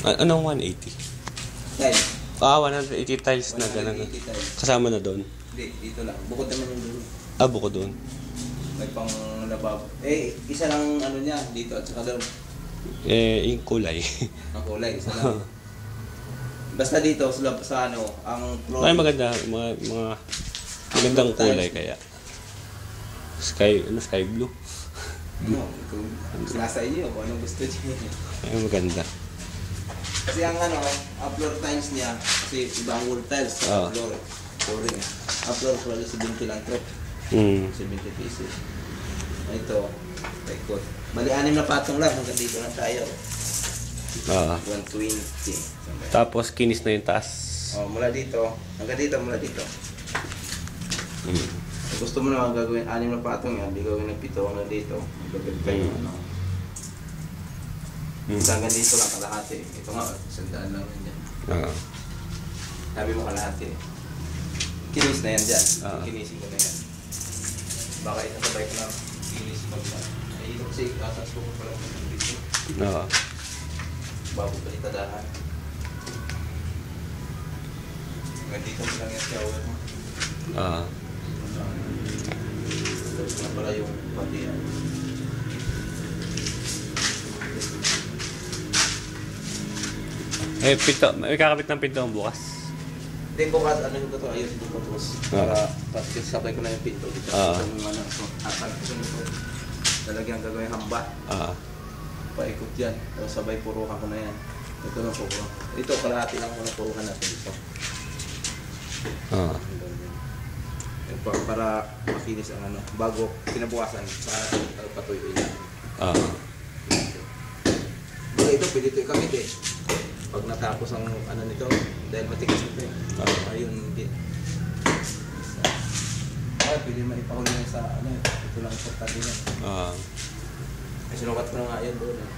Anong 180? Tiles. 180 tiles na gano'n. 180 tiles. Kasama na doon? Hindi, dito lang. Bukod naman yung dulo. Bukod doon. May pang lababo. Isa lang ano niya, dito at saka doon. Yung kulay. Ang kulay, isa lang. Basta dito, sa ano, ang floor. Ay, maganda. Mga magandang kulay kaya. Sky blue. No, nasa inyo kung anong gusto niyo. Ay, maganda. Kasi ang ano, ang floor tiles niya, kasi ibang wall tiles sa floor. Flooring. Ang floor probably 70 lang to. 70 pieces. Ito, record. Bali, 6 na patong lang. Hanggang dito lang tayo. 120. Tapos, kinis na yung taas. Mula dito. Hanggang dito, mula dito. Gusto mo naman gagawin 6 na patong yan, di gawin ng 7 hanggang dito. Gagawin kayo ano. Hanggang dito lang kalahati. Ito nga, 100 lang yan dyan. Sabi mo kalahati. Kinis na yan dyan. Kinisin ko na yan. Baka itasabay ko lang. Kinis mo na. Ay, ito kasi katas ko pala ng dito. Bago pa itadahan. Hanggang dito mo lang yan shower mo. Tapos na pala yung patihan. Pinto. May kakabit ng pinto bukas. Hindi ko kasi ano yung ito, ayun dito tapos. Para sabay ko na yung pinto dito. Atal ko nito. Talagyan gagawin hamba. Paikot yan. Tapos sabay puruhan ko na yan. Ito na puro. Ito kalahati lang muna puruhan natin dito. Para makinis ang ano. Bago pinabukasan para patuyuin yan. Baga ito, pwede ito ikamit eh. Pag natapos ang ano nito, dahil matigas nito eh. Ayun, hindi. Pwede maipahuli yan sa ano eh. Ito lang importante yan. Ay, sinukat ko na nga yan doon eh.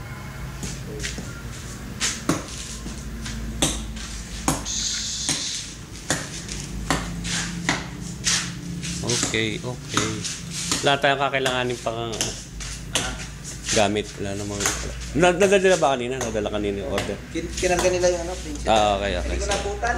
Okay. Wala tayong kakailanganin pang gamit. Wala namang... Nadala ba kanina? Nadala kanina yung order? Kinarga nila yung ano, prinsip. Okay. Hindi ko nabutan.